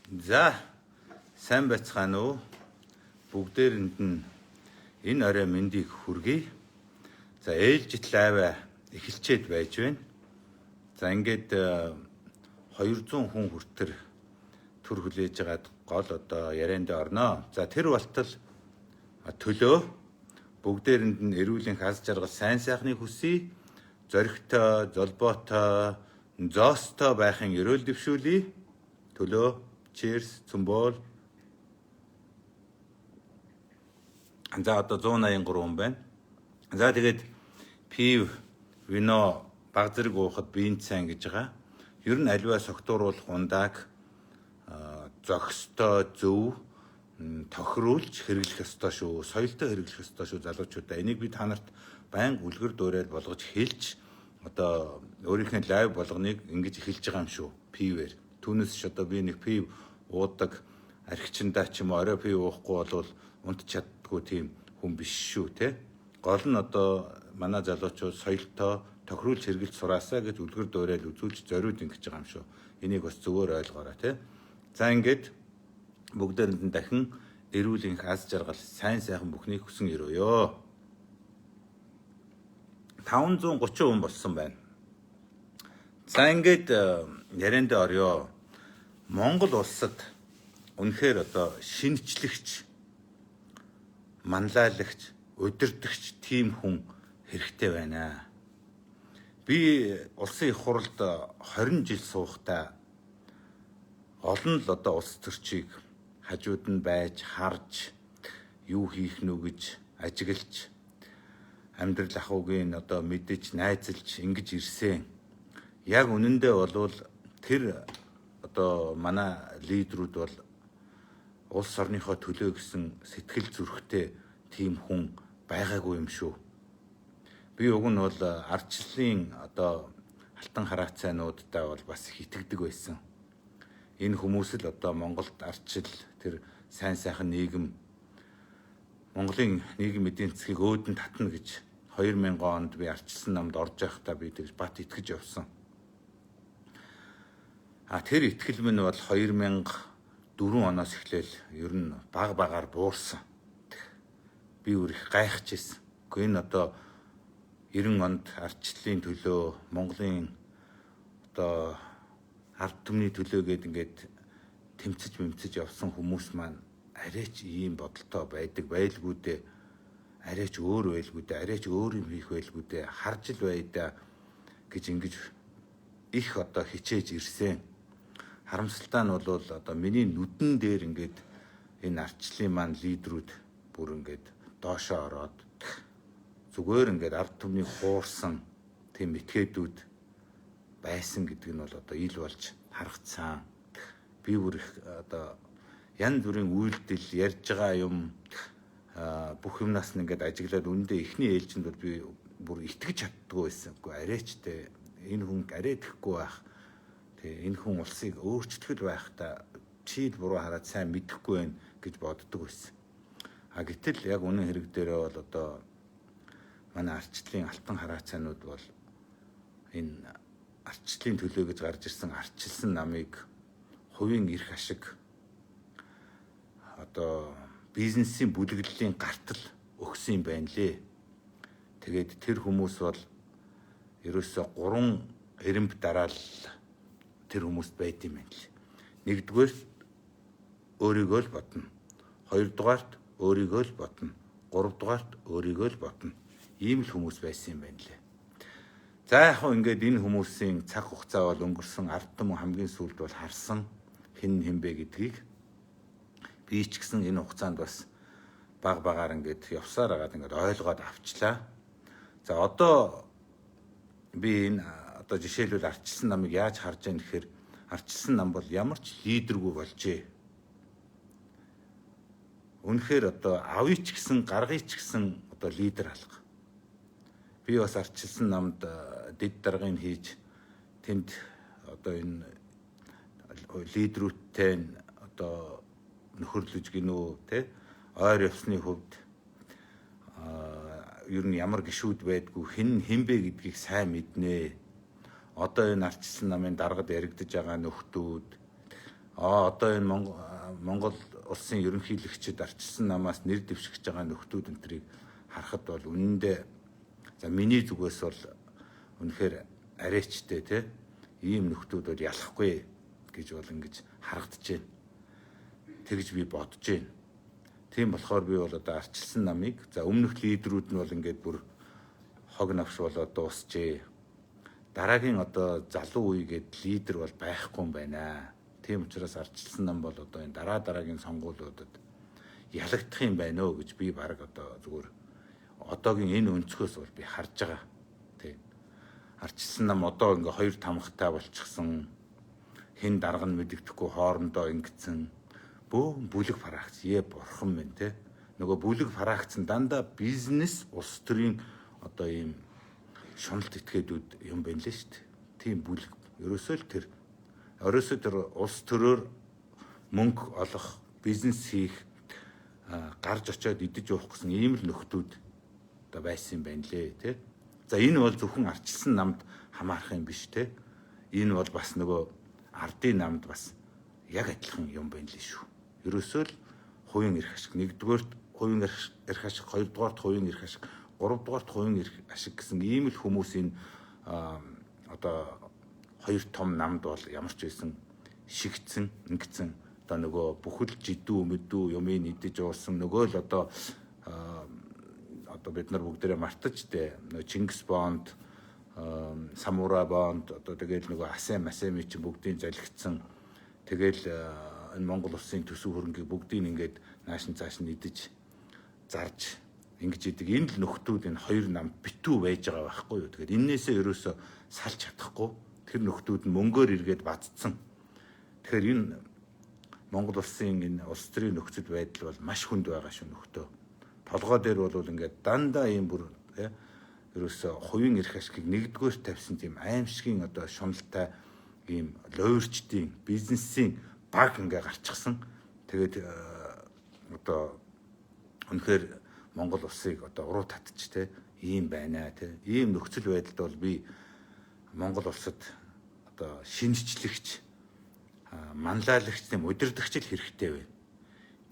За сайн байцгаана уу? Бүгдээрэнд нь энэ орой мэндийг хүргэе. За ээлжит лайва эхэлчээд байж байна. За ингээд 200 хүн хүртэр төр хүлээж байгаад гол одоо ярианд орноо. За тэр болтол төлөө бүгдээрэнд нь эрүүлийн аз жаргал сайн сайхныг хүсье. Зоригтой, золбоотой, зоостой байхын ерөөл дэвшүүлье. Төлөө cheers цумбол. За одоо 183 хүн байна. За тэгээд пив, вино баг зэрэг уухад биеийн сайн гэж байгаа. Ер нь аливаа согтууруулах ундааг зохистой зөв тохируулж хэрэглэх ёстой шүү. Соёлтой хэрэглэх ёстой шүү залуучуудаа. Энийг би та нарт байнга үлгэр дуурайл болгож хэлж одоо өөрийнхөө лайв болгоныг ингэж эхэлж байгаа юм шүү. Пивээр. Түүнээс ч одоо би нэг пив уудаг архичиндаа ч юм уу орой пив уухгүй болвол унт чаддгүй тийм хүн биш шүү те. Гол нь одоо манай залуучууд соёлтой тохируулж хэрэглэж сураасаа гэж үлгэр дуурайл үзүүлж зориуд ингэж байгаа юм шүү. Энийг бас зөвөр ойлгоорой те. За ингээд бүгдээрэнд нь дахин эрүүлийн аз жаргал сайн сайхан бүхнийг хүсэн өрөөё. 530 хүн болсон байна. За ингээд ярианд орё. Монгол улсад үнэхээр одоо шинжлэгч, манлайлагч, удирдагч тийм хүн хэрэгтэй байна. Би улсын их хурлд 20 жил суухдаа олон л одоо улс төрчийг хажууд нь байж харж юу хийх нү гэж ажиглаж амьдрал ахуйг одоо мэдэж найзалж ингэж ирсэн. Яг үнэндээ болвол тэр одоо манай лидерүүд бол улс орныхоо төлөө гэсэн сэтгэл зүрхтэй тийм хүн байгаагүй юм шүү. Би уг нь бол ардчлалын одоо алтан хараацайнуудтай бол бас их итгэдэг байсан. Энэ хүмүүс л одоо Монголд ардчил тэр сайн сайхан нийгэм Монголын нийгэм эдийн засгийг өөдөн татна гэж 2000 онд би ардчилсан намд орж байхдаа би тэгж бат итгэж явсан. Тэр итгэл минь бол 2004 оноос эхлээл ер нь баг багаар буурсан. Би өөр их гайхаж ирсэн. Гэхдээ энэ одоо 90 онд ардчлалын төлөө Монголын одоо ард түмний төлөө гээд ингээд тэмцэж явсан хүмүүс маань арайч ийм бодолтой байдаг байлгүй дээ. Арайч өөр байлгүй дээ. Арайч өөр юм хийх байлгүй дээ. Харж л байдаа гэж ингэж их одоо хичээж ирсэн. Харамсалтай нь бол одоо миний нүдэн дээр ингээд энэ ардчлалын маань лидерүүд бүр ингээд доошоо ороод зүгээр ингээд ард түмнийг хуурсан тийм этгээдүүд байсан гэдэг нь бол одоо ил болж харагдсан. Би бүр их одоо янз бүрийн үйлдэл ярьж байгаа юм бүх юмнаас нь ингээд ажиглаад үндэ эхний ээлжинд бол би бүр итгэж чаддгүй байсан. Гэхдээ арайчтэй энэ хүн арай итгэхгүй байх. Тэгээ энэ хүн улсыг өөрчлөх байхдаа чийл буруу хараад сайн мэдэхгүй байх гэж боддог байсан. Гэтэл яг үнэн хэрэг дээрээ бол одоо манай ардчлалын алтан хараацайнууд бол энэ ардчлалын төлөө гэж гарч ирсэн ардчилсан намыг хувийн эрх ашиг одоо бизнесийн бүлэглэлийн гартал өгсөн юм байна лээ. Тэгээд тэр хүмүүс бол ерөөсөө 3 эрэмб дараал тэр хүмүүст байд юм байна лээ. Нэгдүгээр өөрийгөө л бодно. Хоёрдугаарт өөрийгөө л бодно. Гуравдугаарт өөрийгөө л бодно. Ийм л хүмүүс байсан юм байна лээ. За яг хөө ингээд энэ хүмүүсийн цаг хугацаа бол өнгөрсөн ард түмэн хамгийн сүүлд бол харсан хэн бэ гэдгийг би ч гэсэн энэ хугацаанд бас баг багаар ингээд явсаар агаад ингээд ойлгоод авчлаа. За одоо би энэ одоо жишээлбэл ардчилсан намыг яаж харж байгаа гэхээр ардчилсан нам бол ямар ч лидергүй болжээ. Үнэхээр одоо авъя ч гэсэн гаргая ч гэсэн одоо лидер алга. Би бас ардчилсан намд дэд даргыг хийж тэнд одоо энэ лидерүүдтэй одоо нөхөрлөж гинөө те ойр явсны хувьд ер нь ямар гишүүд байдгүй хэн бэ гэдгийг сайн мэднэ. Одоо энэ ардчилсан намын даргад яригдж байгаа нөхдүүд одоо энэ Монгол улсын ерөнхийлөгчид ардчилсан намаас нэр дэвшигч байгаа нөхдүүд энтрийг харахад бол үнэндээ за миний зүгээс бол үнэхээр арайчтэй те ийм нөхдүүд бол ялахгүй гэж бол ингэж харагдаж байна. Тэгж би бодож байна. Тийм болохоор би бол одоо ардчилсан намыг за өмнөх лидерүүд нь бол ингээд бүр хог навш болоод дуусчээ. Дараагийн одоо залуу үе гээд лидер бол байхгүй юм байна. Тийм учраас ардчилсан нам бол одоо энэ дараагийн сонгуулиудад ялагдах юм байна өө гэж би баг одоо зүгээр одоогийн энэ өнцгөөс бол би харж байгаа. Тийм. Ардчилсан нам одоо ингээ хоёр тамгатай болчихсон. Хэн дарга нь мэддэхгүй хоорондоо ингэсэн. Бүлэг фракц бурхан минь те. Нөгөө бүлэг фракц нь дандаа бизнес улс төрийн одоо ийм шуналт этгээдүүд юм байна лээ шүү дээ. Тийм бүлэг. Ерөөсөө тэр улс төрөөр мөнгө олох, бизнес хийх, гарч очиод идэж уух гэсэн ийм л нөхдүүд одоо байсан юм байна лээ тий. За энэ бол зөвхөн ардчилсан намд хамаарах юм биш тий. Энэ бол бас нөгөө ардын намд бас яг адилхан юм байна лээ шүү. Ерөөсөө л хувийн эрх ашиг, нэгдүгээрт хувийн эрх ашиг, хоёрдугаарт хувийн эрх ашиг, гуравдугаарт хувийн эрх ашиг гэсэн ийм л хүмүүсийн одоо хоёр том намд бол ямар ч байсан шигдсэн, ингэсэн одоо нөгөө бүхэл жидүү мэдүү юмыг идэж уусан нөгөө л одоо бид нар бүгдээрээ мартаж дээ нөгөө Чингис Бонд, Самура Бонд одоо тэгэл нөгөө Асеми чинь бүгдийн залгицсан тэгэл энэ Монгол улсын төсөв хөрөнгийг бүгдийг ингээд нааш нь цааш нь идэж зарж ингэж идэг энэ л нөхдүүд энэ хоёр нам битүү байж байгаа байхгүй юу. Тэгэхээр энээсээ ерөөсө салж чадахгүй тэр нөхдүүд нь мөнгөөр эргээд бадцсан. Тэгэхээр энэ Монгол улсын энэ улс төрийн нөхцөл байдал бол маш хүнд байгаа шүү нөхдөө. Толгой дээр бол ингээд дандаа ийм бүр ерөөсө хувийн эрх ашигыг нэгдүгээр тавьсан тийм аимшигын одоо шуналтай ийм лоерчдын бизнесийн баг ингээ гарчихсан. Тэгээд одоо үнэхээр Монгол улсыг одоо уруу татчих те ийм байна те. Ийм нөхцөл байдалд бол би Монгол улсад одоо шинжлэгч, манлайлагч, тийм удирдагч л хэрэгтэй байна.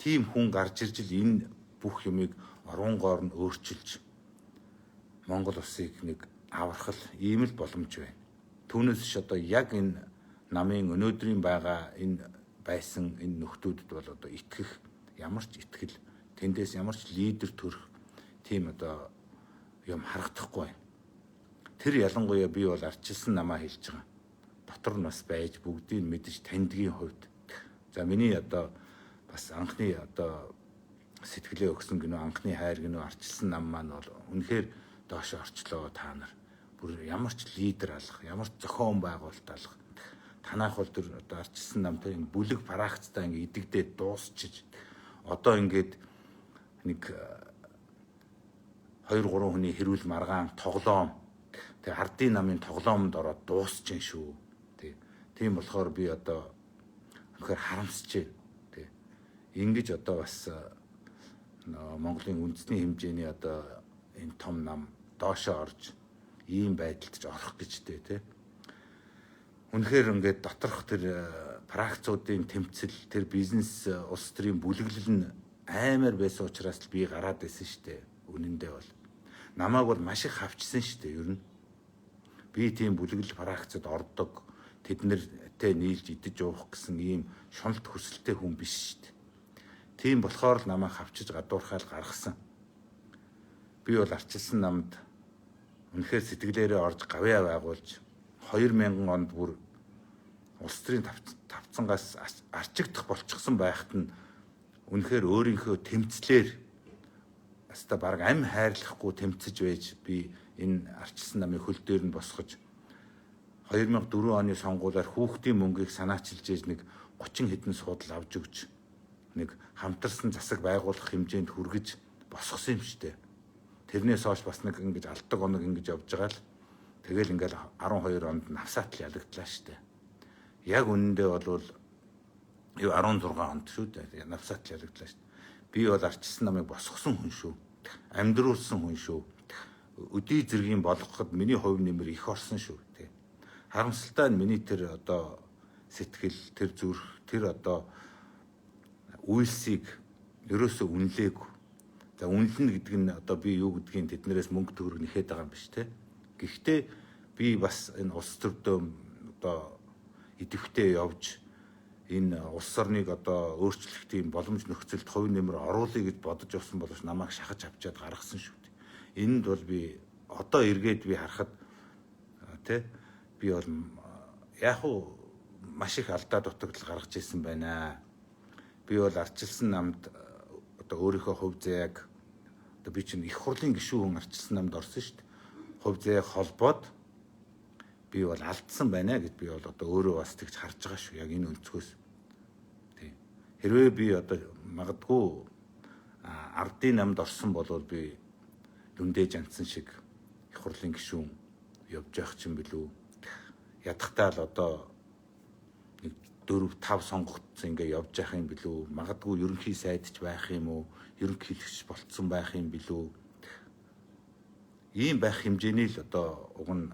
Тийм хүн гарч ирж л энэ бүх юмыг оронгоор нь өөрчилж Монгол улсыг нэг аврах ийм л боломж байна. Түүнээс ч одоо яг энэ намын өнөөдрийн байгаа энэ байсан энэ нөхдүүдэд бол одоо итгэх ямар ч итгэл тэндээс ямар ч лидер төрөх тийм одоо юм харагдахгүй байна. Тэр ялангуяа би бол ардчилсан намаа хэлж байгаа. Дотор нь бас байж бүгдийг мэдж тандгийн хувьд. За миний одоо бас анхны одоо сэтгэлээ өгсөн гинөө анхны хайр гинөө ардчилсан нам маань бол үнэхээр доош орчлоо та нар. Бүр ямар ч лидер алах, ямар ч зохион байгуулалт алах. Танайх бол тэр одоо ардчилсан намтай энэ бүлэг фракцтай ингээ идэгдээд дуусчиж одоо ингээд нэг 2-3 хүний хэрүүл маргаан тоглоом тэг ардын намын тоглоомд ороод дуусч гин шүү. Тийм болохоор би одоо үнэхээр харамсаж байна. Тэг. Ингэж одоо бас Монголын үндэсний хэмжээний одоо энэ том нам доошоо орж ийм байдалд ч орох гэж тэ. Үнэхээр ингээд доторх тэр фракцуудын тэмцэл тэр бизнес улс төрийн бүлэглэл нь аймаар байсан учраас би гараад байсан шүү дээ. Үнэндээ бол намайг бол маш их хавчсан шүү дээ ер нь. Би тийм бүлэглэл фракцад ордог тэднэртэй нийлж идэж уух гэсэн ийм шуналт хүсэлтэй хүн биш шүү дээ. Тийм болохоор л намайг хавчиж гадуурхаал гаргасан. Би бол ардчилсан намд үнэхээр сэтгэлээрээ орж гавьяа байгуулж 2000 онд бүр улс төрийн тавцангаас арчигдах болчихсон байхад нь үнэхээр өөрийнхөө тэмцлэр хаста баг амь хайрлахгүй тэмцэж байж би энэ ардчилсан намын хөл дээр нь босгож 2004 оны сонгуулиар хүүхдийн мөнгийг санаачилж ээж нэг 30 хэдэн суудал авч өгч нэг хамтарсан засаг байгуулах хэмжээнд хүргэж босгосон юм штэ. Тэрнээс хойш бас нэг ингэж алдаг оног ингэж явж байгаа л тэгэл ингээл 12 онд навсаатал ялагдлаа штэ. Яг үнэндээ бол 16 онд шүү дээ навсаатал ялагдлаа штэ. Би бол ардчилсан намыг босгосон хүн шүү. Амьдруулсан хүн шүү. Өдий зэргийн болгоход миний хувь нэмэр их орсон шүү. Харамсалтай нь миний тэр одоо сэтгэл, тэр зүрх, тэр одоо үйлсийг ерөөсөө үнэлээгүй. За үнэлнэ гэдэг нь одоо би юу гэдгийг тэднэрээс мөнгө төгрөг нэхэд байгаа юм биш те. Гэхдээ би бас энэ улс төрдөө одоо идэвхтэй явж энэ улс орныг одоо өөрчлөх тийм боломж нөхцөлд хувь нэмэр оруулъя гэж бодож явсан боловч намайг шахаж авчиад гаргасан шүү дээ. Энд бол би одоо эргээд би харахад тий би бол яг уу маш их алдаа дутагдал гаргаж ирсэн байна. Би бол ардчилсан намд одоо өөрийнхөө хувь заяаг одоо би чинь их хурлын гишүүн ардчилсан намд орсон шүү дээ. Хувь заяаг холбоод би бол алдсан байна гэж би бол одоо өөрөө бас тэгж харж байгаа шүү. Яг энэ өнцгөөс. Тий. Хэрвээ би одоо магадгүй ардын намд орсон бол би дүндээ жанцсан шиг их хурлын гишүүн явж явах чинь билүү. Ядахтаа л одоо 4-5 сонгогдсон ингээ явж явах юм билүү. Магадгүй ерөнхий сайдч байх юм уу? Ерөнхийлөгч болцсон байх юм билүү? Ийм байх хэмжээний л одоо уг нь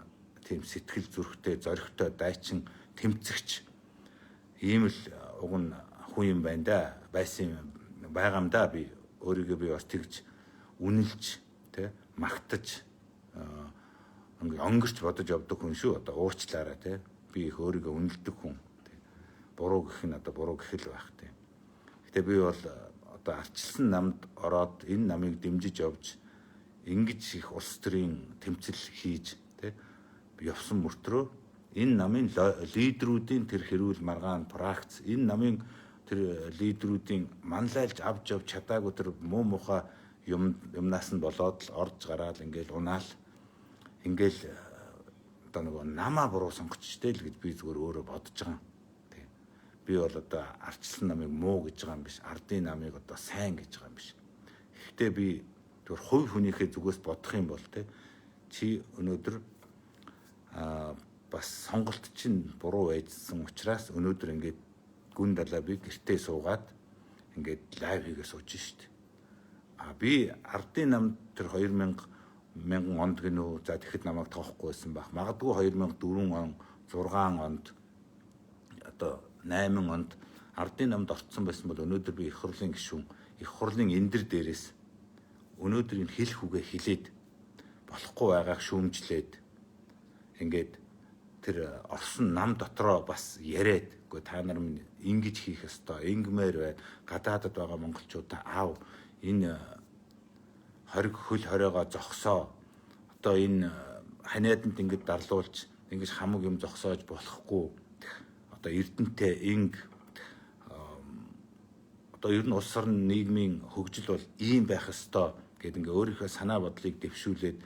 тийм сэтгэл зүрхтэй, зоригтой, дайчин, тэмцэгч ийм л уг нь хүн юм байна да. Байсан байгаамдаа би өөрийгөө би бас тэгж үнэлж, тэ магтаж өнгөрч бодож явдаг хүн шүү. Одоо уучлаарай тэ. Би их өөрийгөө үнэлдэг хүн. Буруу гэх нь одоо буруу гэх л байх тэ. Гэтэ би бол одоо ардчилсан намд ороод энэ намыг дэмжиж явж ингэж их улс төрийн тэмцэл хийж тэ явсан мөртрөө энэ намын лидерүүдийн тэр хэрүүл маргаан пракц энэ намын тэр лидерүүдийн манлайлж авч явж чадаагүй тэр муу мухай юмнаас нь болоод л орж гараад ингээл унаал ингээл одоо нөгөө намаа буруу сонгочтой л гэж би зүгээр өөрөө бодож байгаа юм. Тэг. Би бол одоо ардчилсан намыг муу гэж байгаа юм биш. Ардын намыг одоо сайн гэж байгаа юм биш. Гэхдээ би тэр хувь хүнийхээ зүгээс бодох юм бол те чи өнөөдөр бас сонголт чинь буруу байжсан учраас өнөөдөр ингээд гүн далаа би гэртээ суугаад ингээд лайв хийгээ сууж штт. Би ардын намд тэр 2000 онд гинөө за тэгэхэд намайг тоохгүй байсан байх. Магадгүй 2004 он, 6 онд одоо 8 онд ардын намд орцсон байсан бол өнөөдөр би их хурлын гишүүн, их хурлын эндэр дээрээс өнөөдөр энэ хэлэх үгээ хэлээд болохгүй байгааг шүүмжлээд ингээд тэр орсон нам дотроо бас яриад үгүй та нар минь ингэж хийх ёстой, ингэмээр бай. Гадаадд байгаа монголчуудаа аав энэ хориг хөл хориогоо зогсоо. Одоо энэ ханиаданд ингэж дарлуулж ингэж хамаг юм зогсоож болохгүй. Одоо эрдэнэтэй инг одоо ер нь улс орны нийгмийн хөгжил бол ийм байх ёстой гэдэг ингээ өөрийнхөө санаа бодлыг дэвшүүлээд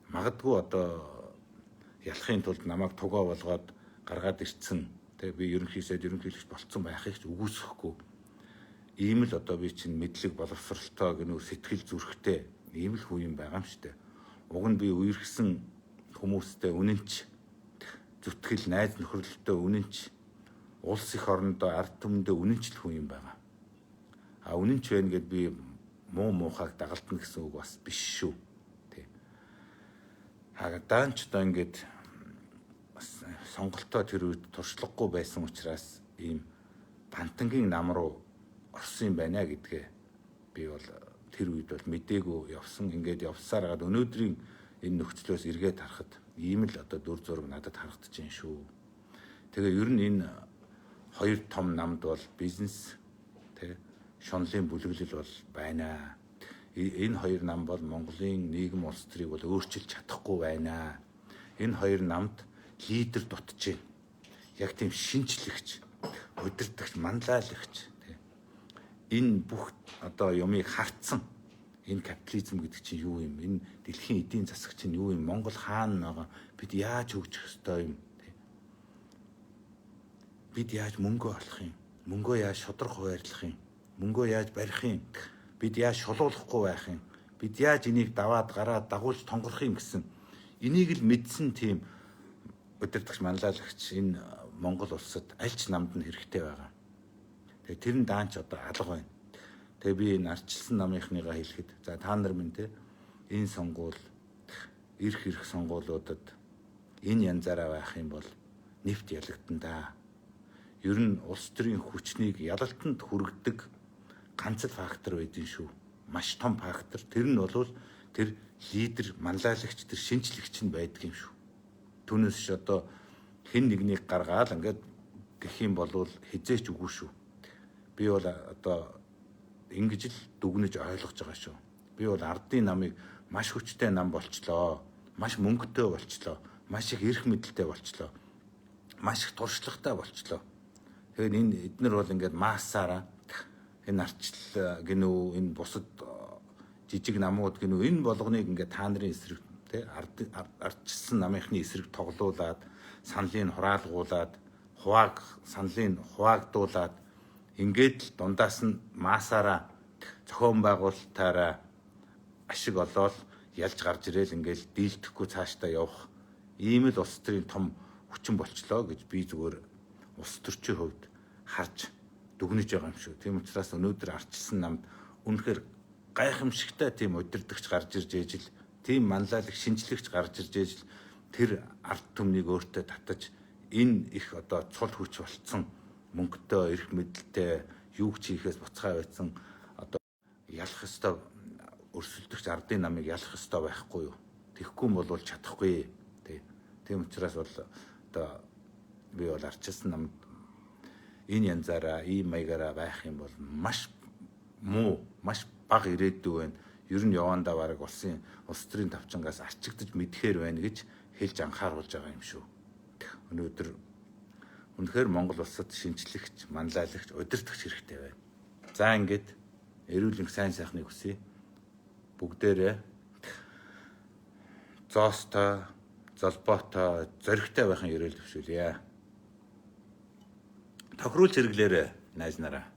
магадгүй одоо ялахын тулд намайг тугаа болгоод гаргаад ирцэн тэг би ерөнхийсэд ерөнхийлөгч болцсон байхыг ч үгүйсэхгүй. Ийм л одоо би чинь мэдлэг боловсралтай гэнүү сэтгэл зүрхтэй ийм л хүн юм байгаа юм штэ. Уг нь би үерхсэн хүмүүстэй үнэнч зүтгэл найз нөхөрлөлтөө үнэнч улс их орондоо ард түмэндээ үнэнч л хүн юм байгаа. Үнэнч байна гэд би муу муухайг дагалдна гэсэн үг бас биш шүү. Тэ. Даанч одоо ингээд сонголтоо тэр үед туршлагагүй байсан учраас ийм бантангийн нам руу орсон юм байна гэдгээ би бол тэр үед бол мдээгүй явсан. Ингээд явсаар хагаад өнөөдрийн энэ нөхцлөөс эргээд харахад ийм л одоо дүр зураг надад харагдаж байна шүү. Тэгээ ер нь энэ хоёр том намд бол бизнес тэ шунлын бүлэглэл бол байна. Энэ хоёр нам бол Монголын нийгэм улс төрийг бол өөрчилж чадахгүй байна. Энэ хоёр намд лидер дутж байна. Яг тийм шинжлэгч, удирдагч, манлайлагч энэ бүх одоо юмыг хартсан. Энэ капитализм гэдэг чинь юу юм? Энэ дэлхийн эдийн засаг чинь юу юм? Монгол хаана байгаа? Бид яаж хөгжих ёстой юм? Бид яаж мөнгө олох юм? Мөнгөө яаж шудраг хуваарлах юм? Мөнгөө яаж барих юм? Бид яаж шулуулахгүй байх юм? Бид яаж энийг даваад гараад дагуулж тонгорох юм гэсэн энийг л мэдсэн тийм удирдагч манлайлагч энэ Монгол улсад аль ч намд нь хэрэгтэй байгаа. Тэгээ тэр нь даанч одоо алга байна. Тэгээ би энэ ардчилсан намынхныгаа хэлэхэд за та нар минь те энэ сонгуул ирэх сонгуулиудад энэ янзаараа байх юм бол нэвт ялагдана да. ер нь улс төрийн хүчнийг ялалтанд хүргэдэг ганц л фактор байдгийн шүү. Маш том фактор. Тэр нь бол тэр лидер, манлайлагч, тэр шинжлэгч нь байдаг юм шүү. Түүнээс ч одоо хэн нэгнийг гаргаад ингээд гэх юм бол хизээч үгүй шүү. Би бол одоо ингэж л дүгнэж ойлгож байгаа шүү. Би бол ардын намыг маш хүчтэй нам болчлоо. Маш мөнгөтэй болчлоо. Маш их эрх мэдэлтэй болчлоо. Маш их туршлагатай болчлоо. Тэгэхээр энэ эднэр бол ингээд массаараа энэ арчлал гинүү, энэ бусад жижиг намууд гинүү, энэ болгоныг ингээд та нарын эсрэг тий ардчилсан намынхны эсрэг тоглуулад, саналыг хураалгуулад, саналыг хуваагдуулад ингээд л дундаас нь массаараа зохион байгуулалтаараа ашиг олоод ялж гарч ирээл ингээд дийлдэхгүй цаашдаа явах ийм л улс төрийн том хүчин болчлоо гэж би зүгээр улс төрчийн хувьд харж дүгнэж байгаа юм шүү. Тийм учраас өнөөдөр арчилсан намд үнэхээр гайхамшигтай тийм удирдахч гарч ирж ээжл, тийм манлайлах шинжлэгч гарч ирж ээжл тэр ард түмнийг өөртөө татаж энэ их одоо цул хүч болцсон мөнгөтэй, эрх мэдэлтэй, юу ч хийхээс буцхай байсан одоо ялах ёстой өрсөлдөгч ардын намыг ялах ёстой байхгүй юу? Тэгэхгүй юм бол чадахгүй. Тийм учраас бол одоо би бол арчилсан намд энэ янзаараа, ийм маягаараа байх юм бол маш муу, маш бага ирээдүй байна. Ер нь явандаа бараг улс төрийн тавчингаас арчигдаж мэдхээр байна гэж хэлж анхааруулж байгаа юм шүү. Өнөөдөр үнэхээр Монгол улсад шинжлэгч, манлайлагч, удирдахч хэрэгтэй байна. За ингээд эрүүл мэндийн сайн сайхныг хүсье. Бүгдээрээ зоостой, золбоотой, зоригтой байхын ерөөл төвшүүлье. Тохируулж хэрэглээрэй найз нараа.